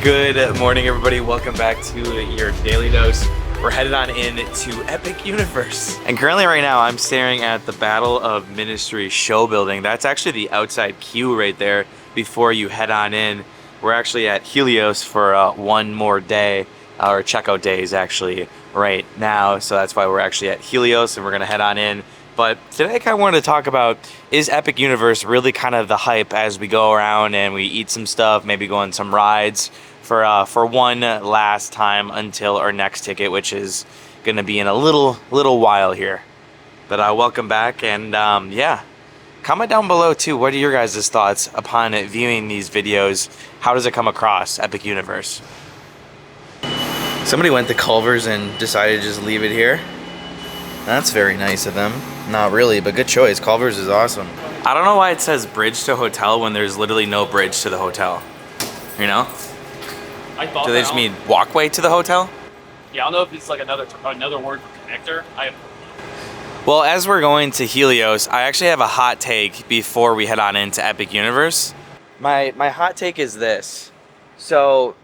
Good morning, everybody. Welcome back to your daily dose. We're headed on in to Epic Universe. And currently right now, I'm staring at the Battle of Ministry show building. That's actually the outside queue right there before you head on in. We're actually at Helios for one more day. Our checkout day is actually right now. So that's why we're actually at Helios and we're gonna head on in. But today I kind of wanted to talk about, is Epic Universe really kind of the hype as we go around and we eat some stuff, maybe go on some rides for one last time until our next ticket, which is gonna be in a little while here. But welcome back, and yeah, comment down below too, what are your guys' thoughts upon viewing these videos? How does it come across, Epic Universe? Somebody went to Culver's and decided to just leave it here. That's very nice of them. Not really, but good choice. Culver's is awesome. I don't know why it says bridge to hotel when there's literally no bridge to the hotel. You know? Do they just mean walkway to the hotel? Yeah, I don't know if it's like another word for connector. Well, as we're going to Helios, I actually have a hot take before we head on into Epic Universe. My hot take is this. So,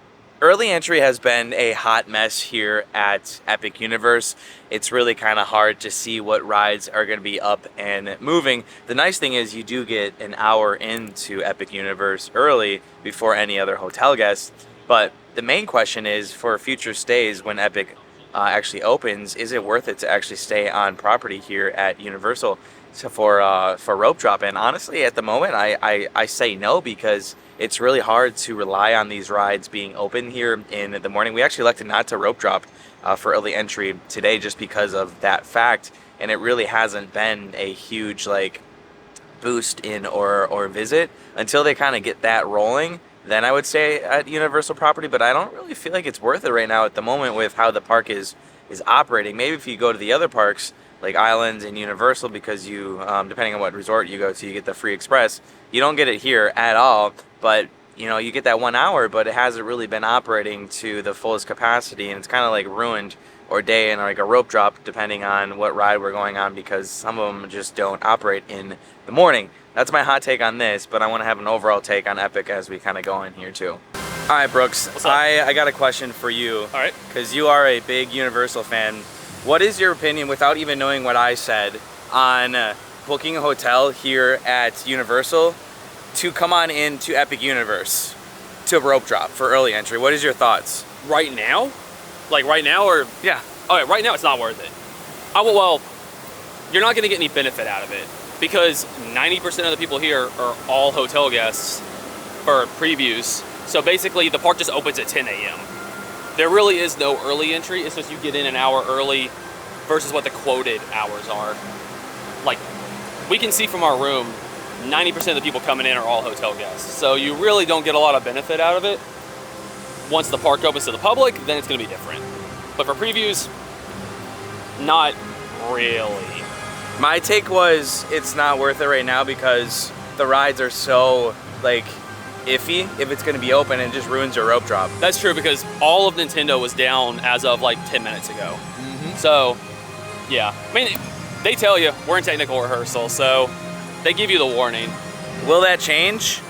early entry has been a hot mess here at Epic Universe. It's really kind of hard to see what rides are going to be up and moving. The nice thing is you do get an hour into Epic Universe early before any other hotel guests. But the main question is, for future stays when Epic actually opens, is it worth it to actually stay on property here at Universal for rope drop? And honestly, at the moment, I say no, because it's really hard to rely on these rides being open here in the morning. We actually elected not to rope drop for early entry today just because of that fact, and it really hasn't been a huge like boost in or visit until they kind of get that rolling. Then I would stay at Universal property, but I don't really feel like it's worth it right now at the moment with how the park is operating. Maybe if you go to the other parks like Islands and Universal, because you depending on what resort you go to, you get the free express. You don't get it here at all, but you know, you get that 1 hour, but it hasn't really been operating to the fullest capacity, and it's kind of like ruined or day and like a rope drop depending on what ride we're going on, because some of them just don't operate in the morning. That's my hot take on this, but I want to have an overall take on Epic as we kind of go in here too. All right, Brooks, I got a question for you. All right. Because you are a big Universal fan. What is your opinion, without even knowing what I said, on booking a hotel here at Universal to come on into Epic Universe to rope drop for early entry? What is your thoughts? Right now? Like right now, or? Yeah. All right, right now it's not worth it. Well, you're not going to get any benefit out of it, because 90% of the people here are all hotel guests for previews. So basically the park just opens at 10 a.m. There really is no early entry. It's just you get in an hour early versus what the quoted hours are. Like, we can see from our room, 90% of the people coming in are all hotel guests. So you really don't get a lot of benefit out of it. Once the park opens to the public, then it's gonna be different. But for previews, not really. My take was it's not worth it right now because the rides are so like iffy if it's going to be open, and just ruins your rope drop. That's true, because all of Nintendo was down as of like 10 minutes ago. So yeah, I mean, they tell you we're in technical rehearsal, so they give you the warning. Will that change?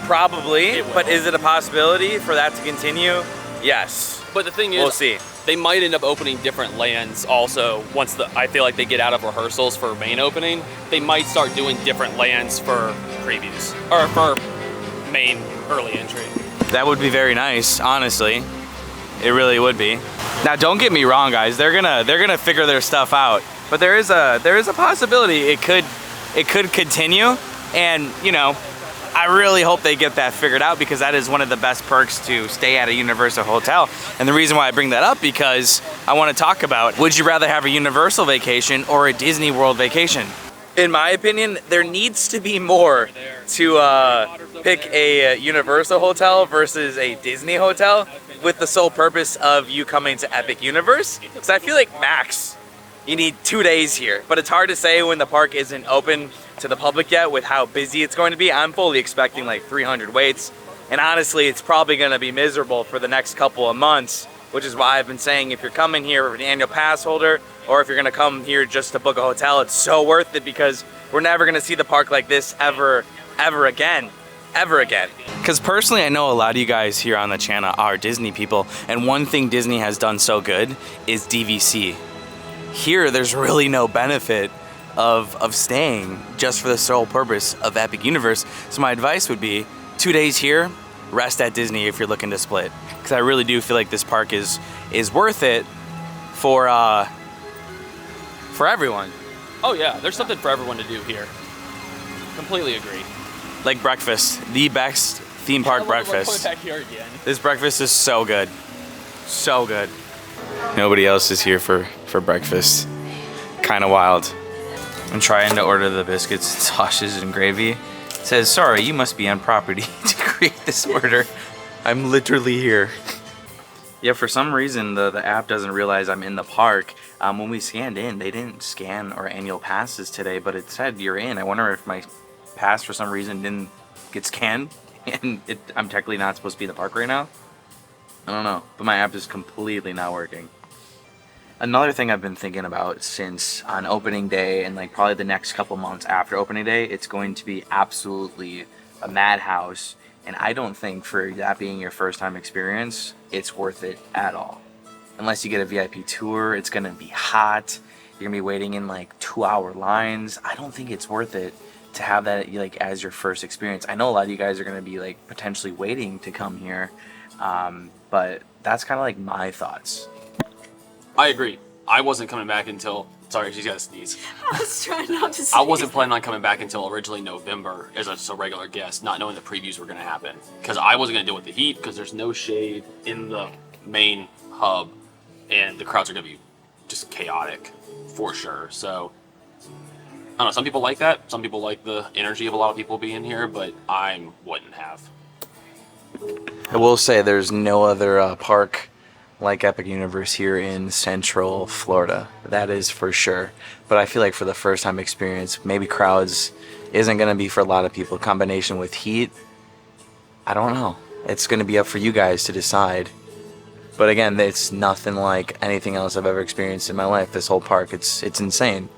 Probably. It will. But is it a possibility for that to continue? Yes. But the thing is, we'll see. They might end up opening different lands also once I feel like they get out of rehearsals for main opening. They might start doing different lands for previews, or for main early entry. That would be very nice, honestly. It really would be. Now, don't get me wrong, guys. They're gonna figure their stuff out. But there is a possibility it could continue, and you know, I really hope they get that figured out, because that is one of the best perks to stay at a Universal hotel. And the reason why I bring that up, because I want to talk about, would you rather have a Universal vacation or a Disney World vacation? In my opinion, there needs to be more to pick a Universal hotel versus a Disney hotel, with the sole purpose of you coming to Epic Universe. Because I feel like max, you need 2 days here. But it's hard to say when the park isn't open to the public yet with how busy it's going to be. I'm fully expecting like 300 waits. And honestly, it's probably going to be miserable for the next couple of months, which is why I've been saying if you're coming here as an annual pass holder, or if you're going to come here just to book a hotel, it's so worth it, because we're never going to see the park like this ever again. ever again. Because personally, I know a lot of you guys here on the channel are Disney people, and one thing Disney has done so good is DVC. Here, there's really no benefit of staying just for the sole purpose of Epic Universe. So my advice would be 2 days here, rest at Disney if you're looking to split. Because I really do feel like this park is worth it for everyone. Oh yeah, there's something for everyone to do here. Completely agree. Like breakfast, the best theme park breakfast. Going back here again. This breakfast is so good. So good. Nobody else is here for breakfast. Kind of wild. I'm trying to order the biscuits, sausages, and gravy. It says, sorry, you must be on property to create this order. I'm literally here. Yeah, for some reason, the app doesn't realize I'm in the park. When we scanned in, they didn't scan our annual passes today, but it said you're in. I wonder if my pass, for some reason, didn't get scanned, and I'm technically not supposed to be in the park right now. I don't know, but my app is completely not working. Another thing I've been thinking about since on opening day and like probably the next couple months after opening day, it's going to be absolutely a madhouse. And I don't think for that being your first time experience, it's worth it at all. Unless you get a VIP tour, it's gonna be hot. You're gonna be waiting in like 2-hour lines. I don't think it's worth it to have that like as your first experience. I know a lot of you guys are gonna be like potentially waiting to come here, but that's kind of like my thoughts. I agree. I wasn't coming back until, sorry, she's got to sneeze. I was trying not to sneeze. I wasn't planning on coming back until originally November as a regular guest, not knowing the previews were going to happen. Because I wasn't going to deal with the heat because there's no shade in the main hub and the crowds are going to be just chaotic for sure. So, I don't know, some people like that. Some people like the energy of a lot of people being here, but I wouldn't have. I will say there's no other park like Epic Universe here in Central Florida. That is for sure. But I feel like for the first time experience, maybe crowds isn't gonna be for a lot of people. Combination with heat, I don't know. It's gonna be up for you guys to decide. But again, it's nothing like anything else I've ever experienced in my life. This whole park, it's insane.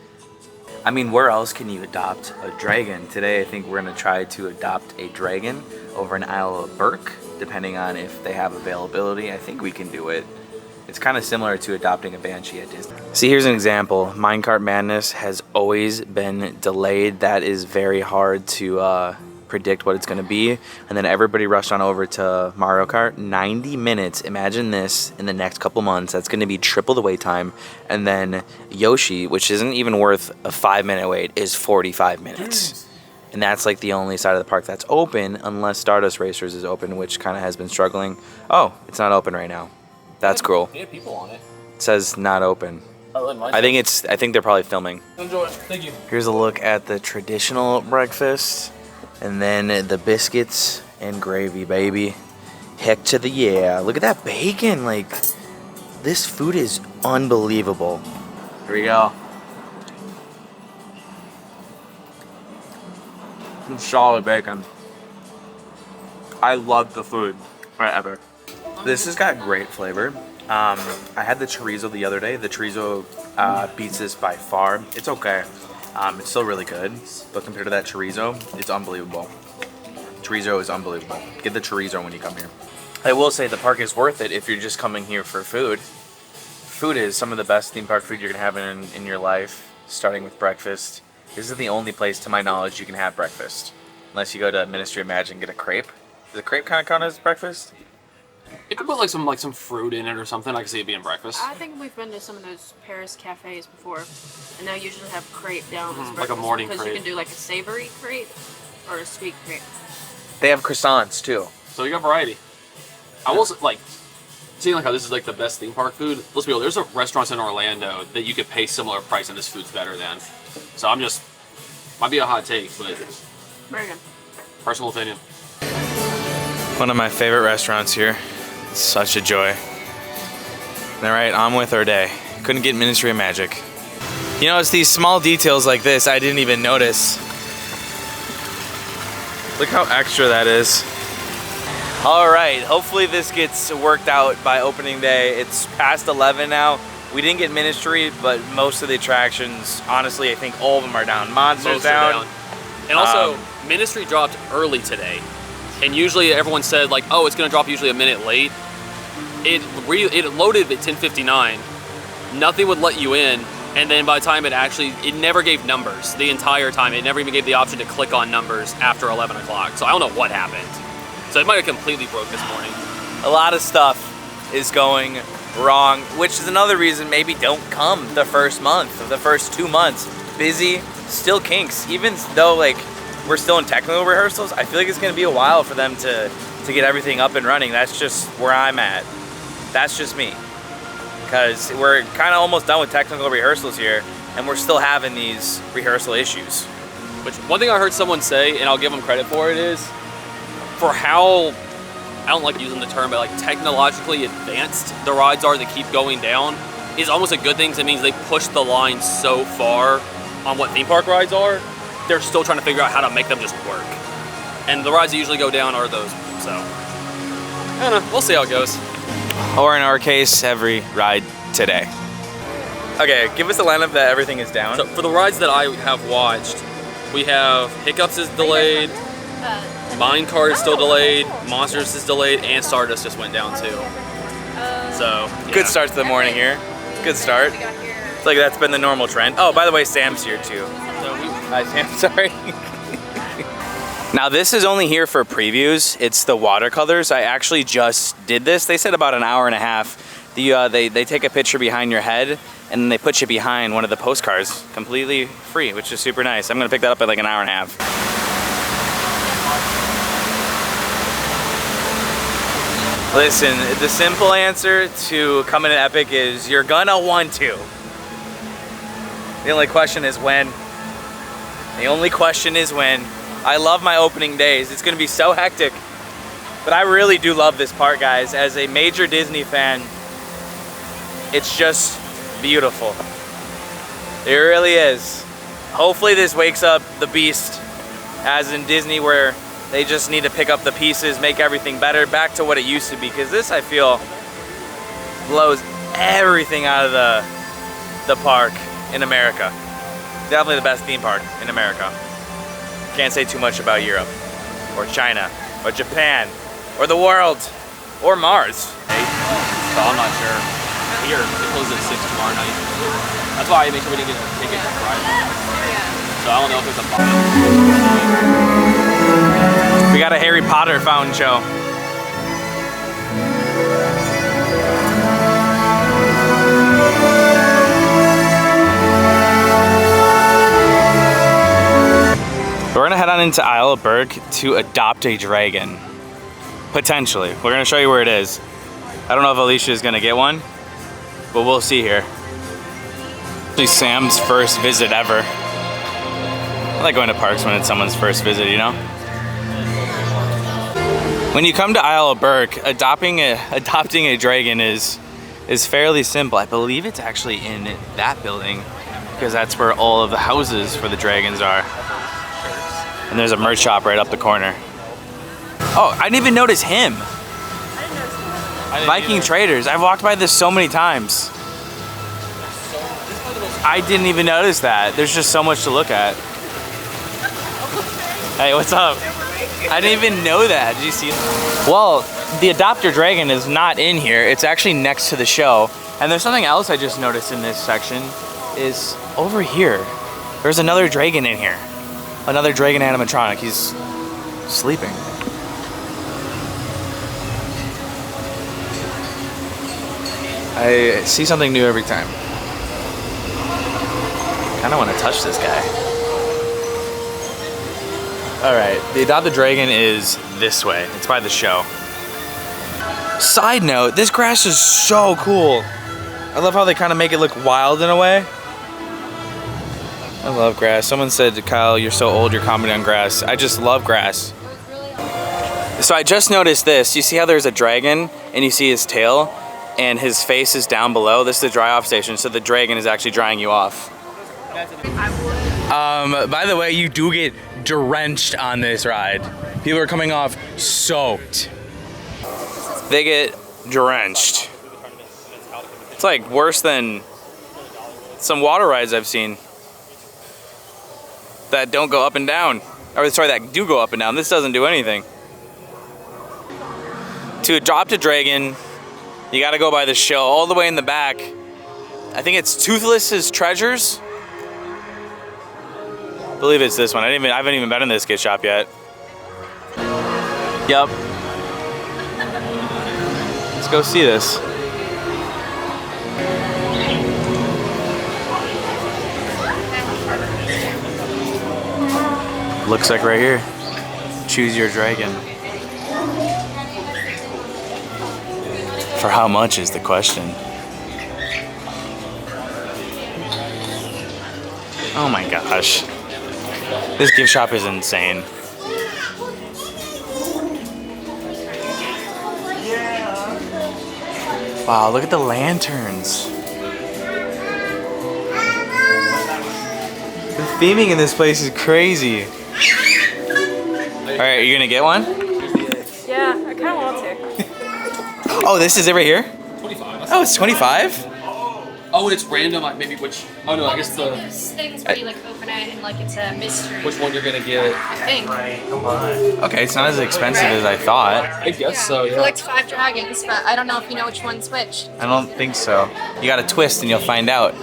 I mean, where else can you adopt a dragon? Today, I think we're gonna try to adopt a dragon over in Isle of Burke, depending on if they have availability. I think we can do it. It's kind of similar to adopting a Banshee at Disney. See, here's an example. Minecart Madness has always been delayed. That is very hard to predict what it's gonna be. And then everybody rushed on over to Mario Kart. 90 minutes, imagine this in the next couple months. That's gonna be triple the wait time. And then Yoshi, which isn't even worth a 5-minute wait, is 45 minutes. And that's like the only side of the park that's open unless Stardust Racers is open, which kind of has been struggling. Oh, it's not open right now. That's cool. They have people on it. It says not open. I think they're probably filming. Enjoy it. Thank you. Here's a look at the traditional breakfast and then the biscuits and gravy, baby. Heck to the yeah. Look at that bacon. Like, this food is unbelievable. Here we go. Solid bacon. I love the food forever. This has got great flavor. I had the chorizo the other day. The chorizo beats this by far. It's okay. It's still really good, but compared to that chorizo, it's unbelievable. Chorizo is unbelievable. Get the chorizo when you come here. I will say the park is worth it if you're just coming here for food. Food is some of the best theme park food you're gonna have in your life, starting with breakfast. This is the only place, to my knowledge, you can have breakfast. Unless you go to Ministry of Magic and get a crepe. Does a crepe kind of count as breakfast? You could put like some fruit in it or something. I can see it being breakfast. I think we've been to some of those Paris cafes before, and they'll usually have crepe down as Like a breakfast, morning because crepe. you can do like a savory crepe or a sweet crepe. They have croissants too. So you got variety. I will like seeing like how this is like the best theme park food. Let's be real. There's a restaurants in Orlando that you could pay similar price and this food's better than. So I'm just might be a hot take, but Very good. personal opinion. One of my favorite restaurants here. It's such a joy. All right, on with our day. Couldn't get Ministry of Magic. You know, it's these small details like this I didn't even notice. Look how extra that is. All right, hopefully this gets worked out by opening day. It's past 11 now. We didn't get Ministry, but most of the attractions, honestly, I think all of them are down. Monster's Most are down. And also, Ministry dropped early today. and usually everyone said like, oh, it's gonna drop usually a minute late. It loaded at 10:59. Nothing would let you in, and then by the time it never gave numbers the entire time. It never even gave the option to click on numbers after 11 o'clock. So I don't know what happened. So it might have completely broke this morning. A lot of stuff is going wrong, which is another reason maybe don't come the first month or the first 2 months. Busy, still kinks. Even though like we're still in technical rehearsals, I feel like it's gonna be a while for them to get everything up and running. That's just where I'm at. That's just me. Because we're kind of almost done with technical rehearsals here, and we're still having these rehearsal issues. Which, one thing I heard someone say, and I'll give them credit for it, is for how, I don't like using the term, but like technologically advanced the rides are that keep going down, is almost a good thing, because it means they push the line so far on what theme park rides are, they're still trying to figure out how to make them just work. And the rides that usually go down are those, so. I don't know, we'll see how it goes. Or in our case, every ride today. Okay, give us a lineup that everything is down. So for the rides that I have watched, we have Hiccups is delayed, Minecart is still delayed, Monsters is delayed, and Stardust just went down too. So, yeah. Good start to the morning here. Good start. It's like that's been the normal trend. Oh, by the way, Sam's here too. Hi, Sam, sorry. Now this is only here for previews. It's the Watercolors. I actually just did this. They said about an hour and a half. They take a picture behind your head and then they put you behind one of the postcards completely free, which is super nice. I'm gonna pick that up in like an hour and a half. Listen, the simple answer to coming to Epic is you're gonna want to. The only question is when. The only question is when. I love my opening days. It's gonna be so hectic. But I really do love this park, guys. As a major Disney fan, it's just beautiful. It really is. Hopefully this wakes up the beast, as in Disney, where they just need to pick up the pieces, make everything better, back to what it used to be. Because this, I feel, blows everything out of the park in America. Definitely the best theme park in America. Can't say too much about Europe, or China, or Japan, or the world, or Mars. Hey, so I'm not sure. Here, it closes at 6 tomorrow night. That's why I make sure we didn't get a ticket for Friday. So I don't know if there's a... We got a Harry Potter fountain show. We're gonna head on into Isle of Berg to adopt a dragon. Potentially. We're gonna show you where it is. I don't know if Alicia is gonna get one, but we'll see here. Actually Sam's first visit ever. I like going to parks when it's someone's first visit, you know? When you come to Isle of Berg, adopting a dragon is fairly simple. I believe it's actually in that building, because that's where all of the houses for the dragons are. And there's a merch shop right up the corner. Oh, I didn't even notice him. Viking Traders. I've walked by this so many times. I didn't even notice that. There's just so much to look at. Hey, what's up? I didn't even know that. Did you see it? Well, the Adopt Your Dragon is not in here. It's actually next to the show. And there's something else I just noticed in this section is over here. There's another dragon in here. Another dragon animatronic. He's sleeping. I see something new every time. Kinda wanna touch this guy. Alright, the Adopt the Dragon is this way. It's by the show. Side note, this grass is so cool. I love how they kind of make it look wild in a way. I love grass. Someone said, Kyle, you're so old, you're commenting on grass. I just love grass. So I just noticed this. You see how there's a dragon and you see his tail and his face is down below? This is the dry off station, so the dragon is actually drying you off. By the way, you do get drenched on this ride. People are coming off soaked. They get drenched. It's like worse than some water rides I've seen that don't go up and down. Or sorry, that do go up and down. This doesn't do anything. To adopt a dragon, you gotta go by the show all the way in the back. I think it's Toothless's Treasures. I believe it's this one. I haven't even been in this gift shop yet. Yep. Let's go see this. Looks like right here. Choose your dragon. For how much is the question? Oh my gosh. This gift shop is insane. Wow, look at the lanterns. The theming in this place is crazy. Alright, are you gonna get one? Yeah, I kind of want to. Oh, this is it right here? 25. Oh, it's 25? Oh, and it's random. Maybe which? Oh no, I guess the Those things where you like open it and like it's a mystery. which one you're gonna get. I think. Okay, it's not as expensive as I thought. I guess so. Yeah. Collect 5 dragons, but I don't know if you know which one's which. I don't think so. You gotta twist and you'll find out.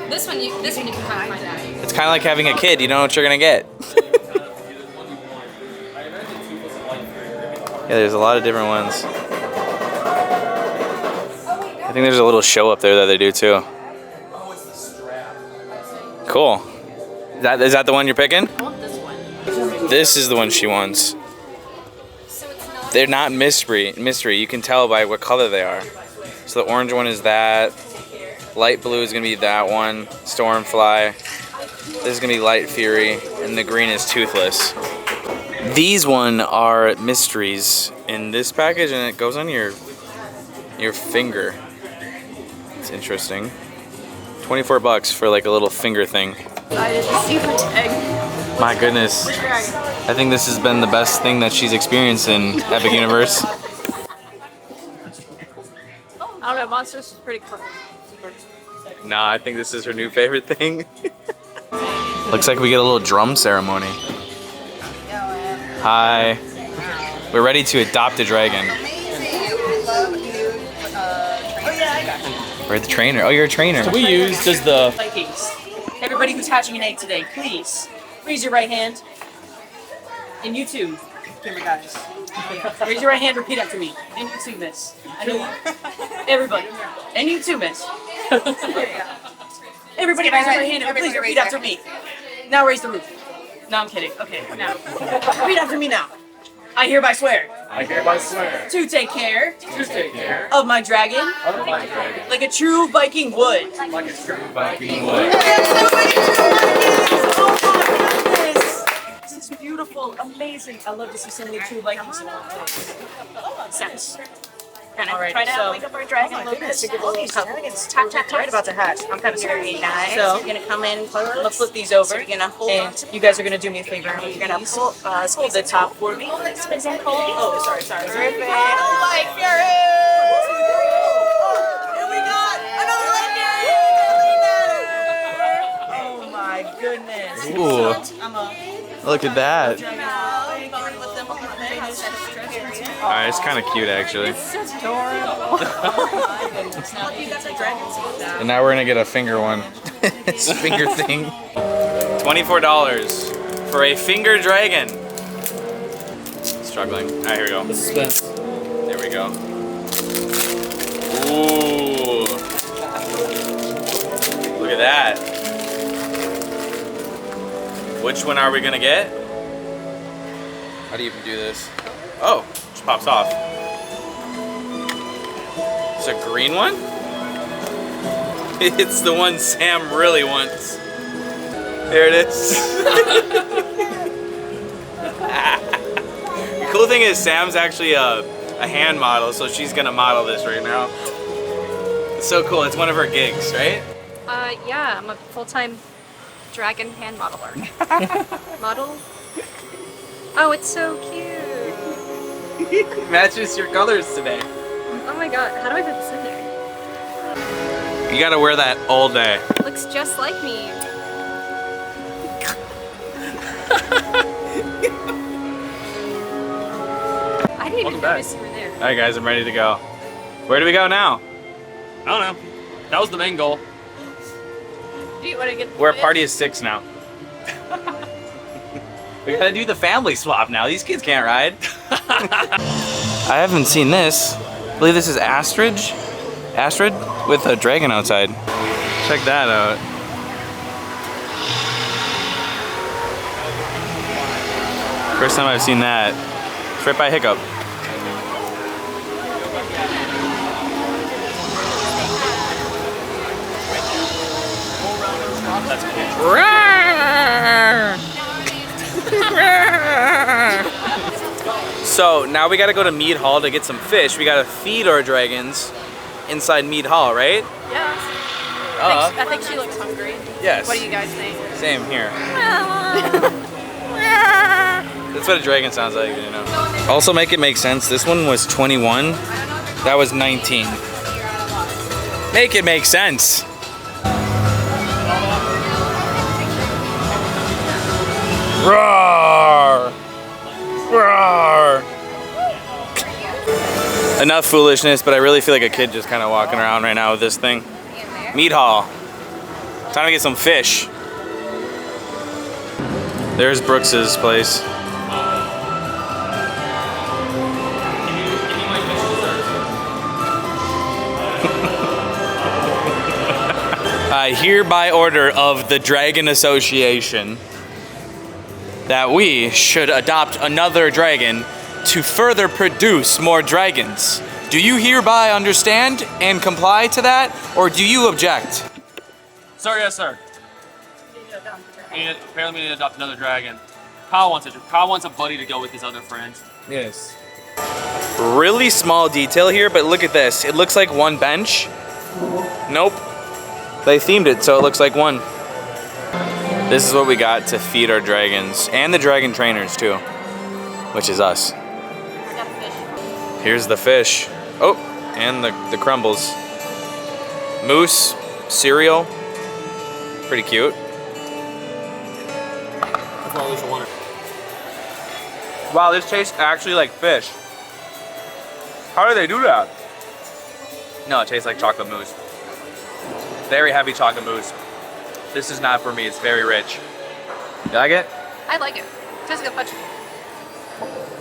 This one you can kind of find out. It's kind of like having a kid. You don't know what you're gonna get. Yeah, there's a lot of different ones. I think there's a little show up there that they do too. Cool. Is that the one you're picking? I want this one. This is the one she wants. So it's not. They're not mystery. You can tell by what color they are. So the orange one is that. Light blue is gonna be that one. Stormfly. This is gonna be Light Fury, and the green is Toothless. These one are mysteries in this package, and it goes on your finger. It's interesting. 24 bucks for like a little finger thing. I didn't see the tag. My goodness. I think this has been the best thing that she's experienced in Epic Universe. I don't know, Monsters is pretty cool. Nah, I think this is her new favorite thing. Looks like we get a little drum ceremony. Hi. We're ready to adopt a dragon. We're the trainer. Oh, you're a trainer. So we use the Vikings. Everybody who's hatching an egg today, please raise your right hand. And you too, camera guys. Yeah. Raise your right hand, repeat after me. And you too, miss. I know you. Everybody. And you too, miss. Everybody raise your right hand and please repeat after me. Now raise the roof. No, I'm kidding. Okay, now. Repeat after me now. I hereby swear. I hereby swear To take care to take care of my dragon of my dragon like a true Viking would. like a true Viking would. Oh my goodness! This is beautiful, amazing. I love to see so many true Vikings in one place. Sense. All right, Try to so wake up our dragon a little bit. All these dragons tap tap tap about to hatch. I'm kind of scared. Very nice. So, You're gonna come in I'm gonna close. flip these over, So you're gonna hold on and you guys are gonna do me a favor. You're gonna pull Hold the top for me. Space and hold. Oh, sorry. Perfect. Oh my fury! And we got another legendary! Oh my goodness. Ooh, I'm a look at that. dragon. Alright, it's kind of cute actually. Adorable. Oh my goodness. Now you got the dragons with that. And now we're gonna get a finger one. It's a finger thing. $24 for a finger dragon. Struggling. Alright, here we go. The suspense. There we go. Ooh. Look at that. Which one are we gonna get? How do you even do this? Oh, just pops off. It's a green one? It's the one Sam really wants. There it is. The cool thing is Sam's actually a hand model, so she's gonna model this right now. It's so cool. It's one of her gigs, right? Yeah, I'm a full-time dragon hand modeler. Model? Oh, it's so cute. Matches your colors today. Oh my god, how do I put this in there? You gotta wear that all day. Looks just like me. I didn't even Welcome back. notice you were there. All right, guys, I'm ready to go. Where do we go now? I don't know. That was the main goal. Do you want to get? We're a party of 6 now. We gotta do the family swap now. These kids can't ride. I haven't seen this. I believe this is Astrid with a dragon outside. Check that out. First time I've seen that. It's right by Hiccup. That's cool. So now we gotta go to Mead Hall to get some fish. We gotta feed our dragons inside Mead Hall, right? Yeah. I think she looks hungry. Yes. What do you guys think? Same here. That's what a dragon sounds like, you know. Also make it make sense. This one was 21. That was 19. Make it make sense. Roar! Roar! Enough foolishness, but I really feel like a kid just kind of walking around right now with this thing. Meat Hall. Time to get some fish. There's Brooks's place. Hereby order of the Dragon Association that we should adopt another dragon to further produce more dragons. Do you hereby understand and comply to that, or do you object? Sir, yes, sir. Apparently we need to adopt another dragon. Kyle wants a buddy to go with his other friends. Yes. Really small detail here, but look at this. It looks like one bench. Nope. They themed it so it looks like one. This is what we got to feed our dragons, and the dragon trainers too, which is us. Here's the fish. Oh, and the crumbles. Moose, cereal. Pretty cute. Wow, this tastes actually like fish. How do they do that? No, it tastes like chocolate mousse. Very heavy chocolate mousse. This is not for me, it's very rich. You like it? I like it. Tastes like a punch.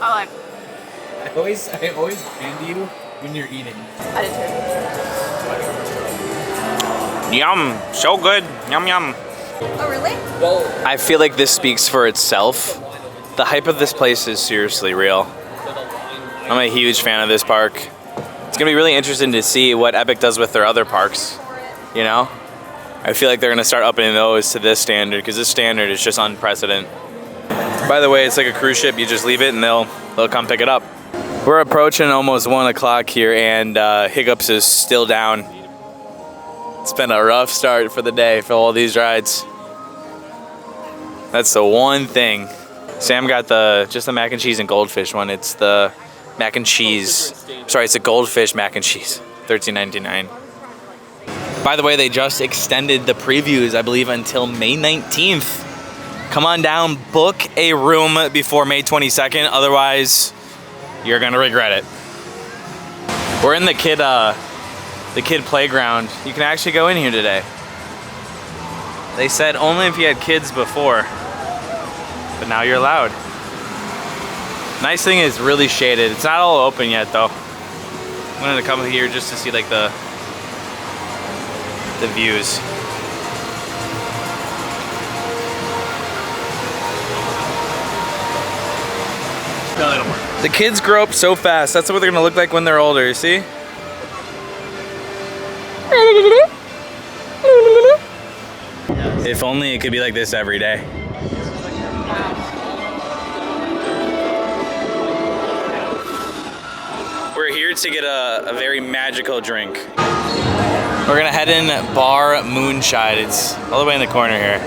I like it. I always hand you when you're eating. I did too. Yum, so good, yum yum. Oh, really? I feel like this speaks for itself. The hype of this place is seriously real. I'm a huge fan of this park. It's gonna be really interesting to see what Epic does with their other parks, you know? I feel like they're gonna start upping those to this standard, because this standard is just unprecedented. By the way, it's like a cruise ship, you just leave it and they'll come pick it up. We're approaching almost 1 o'clock here, and Hiccups is still down. It's been a rough start for the day for all these rides. That's the one thing. Sam got just the mac and cheese and goldfish one. It's the mac and cheese. Sorry, it's a goldfish mac and cheese. $13.99. By the way, they just extended the previews, I believe, until May 19th. Come on down, book a room before May 22nd. Otherwise, you're gonna regret it. We're in the kid playground. You can actually go in here today. They said only if you had kids before, but now you're allowed. Nice thing is really shaded. It's not all open yet though. I'm gonna come here just to see like the views. No, that'll work. The kids grow up so fast. That's what they're gonna look like when they're older, you see? If only it could be like this every day. We're here to get a very magical drink. We're gonna head in Bar Moonshine. It's all the way in the corner here.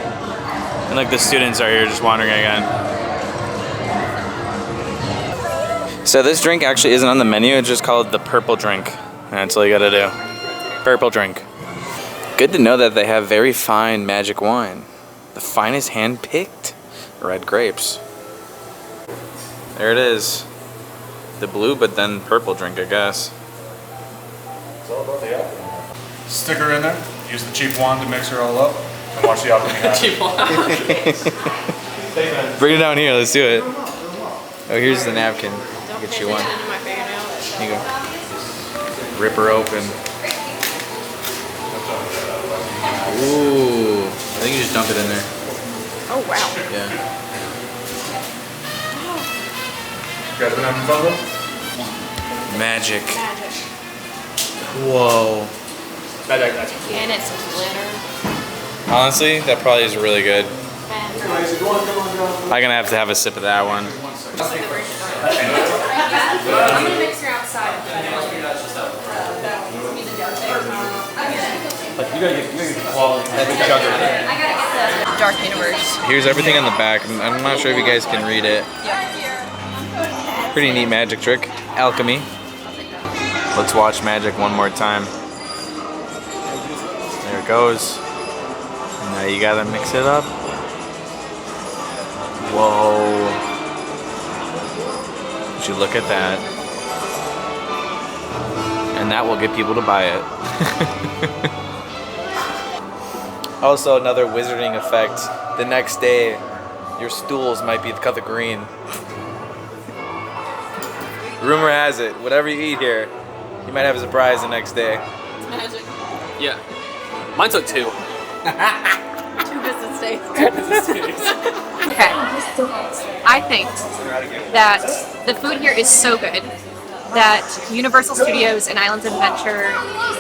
And look, the students are here just wandering again. So this drink actually isn't on the menu, it's just called the purple drink. And that's all you gotta do. Purple drink. Good to know that they have very fine magic wine. The finest hand-picked red grapes. There it is. the blue, but then purple drink, I guess. Sticker in there. Use the cheap wand to mix her all up. And watch the alchemy happen. Bring it down here. Let's do it. Oh, here's the napkin. Get you one. Here you go. Rip her open. Ooh. I think you just dump it in there. Oh wow. Yeah. You guys been having fun though? Magic. Whoa. And it's glitter. Honestly, that probably is really good. I'm gonna have to have a sip of that one. I'm gonna mix her outside. You gotta get quality. Dark Universe. Here's everything on the back. I'm not sure if you guys can read it. Pretty neat magic trick. Alchemy. Let's watch magic one more time. There it goes. And now you gotta mix it up. Whoa. Would you look at that? And that will get people to buy it. Also, another wizarding effect. The next day, your stools might be the color green. Rumor has it, whatever you eat here, you might have a surprise the next day. Magic. Yeah. Mine took 2. 2 business days. 2 business days. Okay. I think that the food here is so good that Universal Studios and Islands of Adventure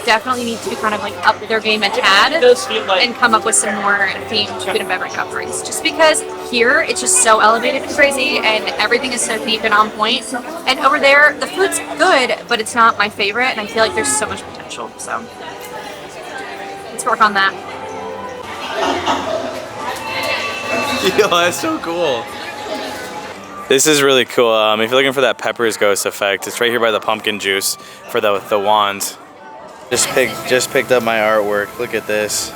definitely need to kind of like up their game a tad and come up with some more themed food and beverage offerings. Just because here it's just so elevated and crazy and everything is so deep and on point. And over there, the food's good, but it's not my favorite and I feel like there's so much potential. So let's work on that. Yo, that's so cool. This is really cool. If you're looking for that Pepper's Ghost effect, it's right here by the pumpkin juice for the wand. Just picked up my artwork. Look at this.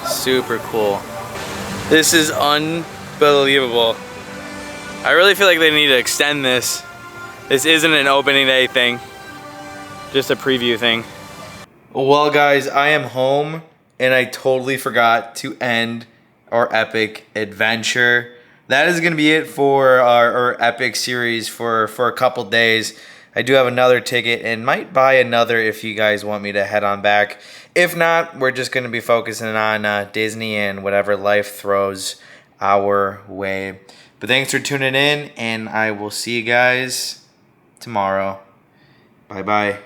Super cool. This is unbelievable. I really feel like they need to extend this. This isn't an opening day thing. Just a preview thing. Well guys, I am home and I totally forgot to end our epic adventure. That is going to be it for our epic series for a couple days. I do have another ticket and might buy another if you guys want me to head on back. If not, we're just going to be focusing on Disney and whatever life throws our way. But thanks for tuning in, and I will see you guys tomorrow. Bye-bye.